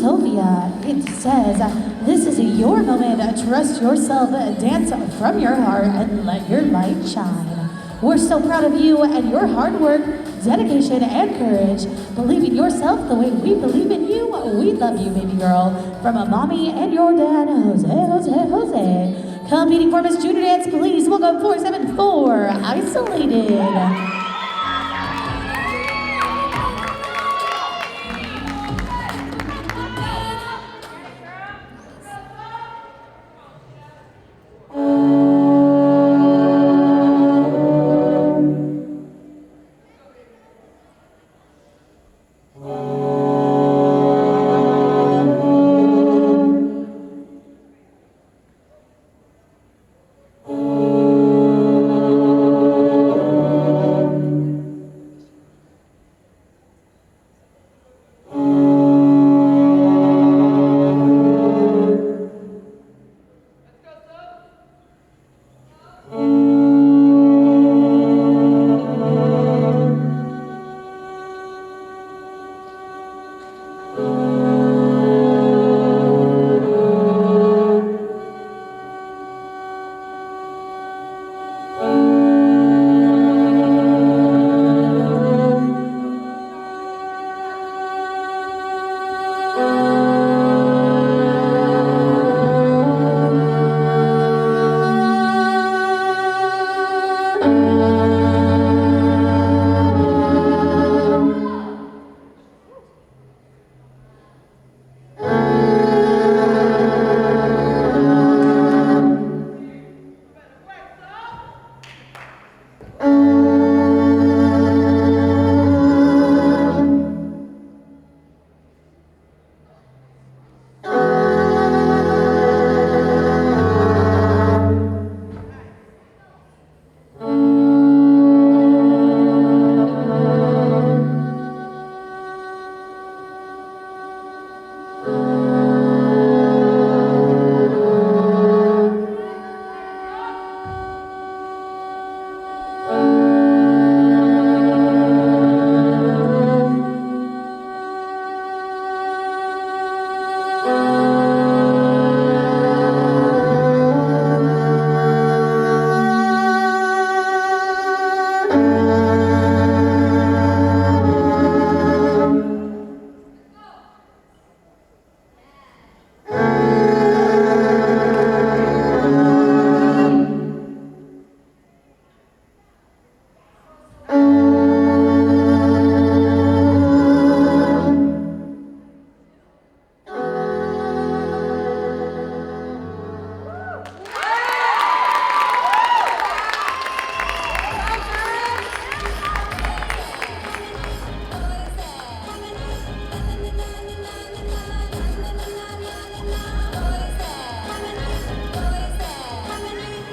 Utopia. It says, this is your moment. Trust yourself, dance from your heart, and let your light shine. We're so proud of you and your hard work, dedication, and courage. Believe in yourself the way we believe in you. We love you, baby girl. From a mommy and your dad, Jose. Competing for Miss Junior Dance, please welcome 474, Isolated.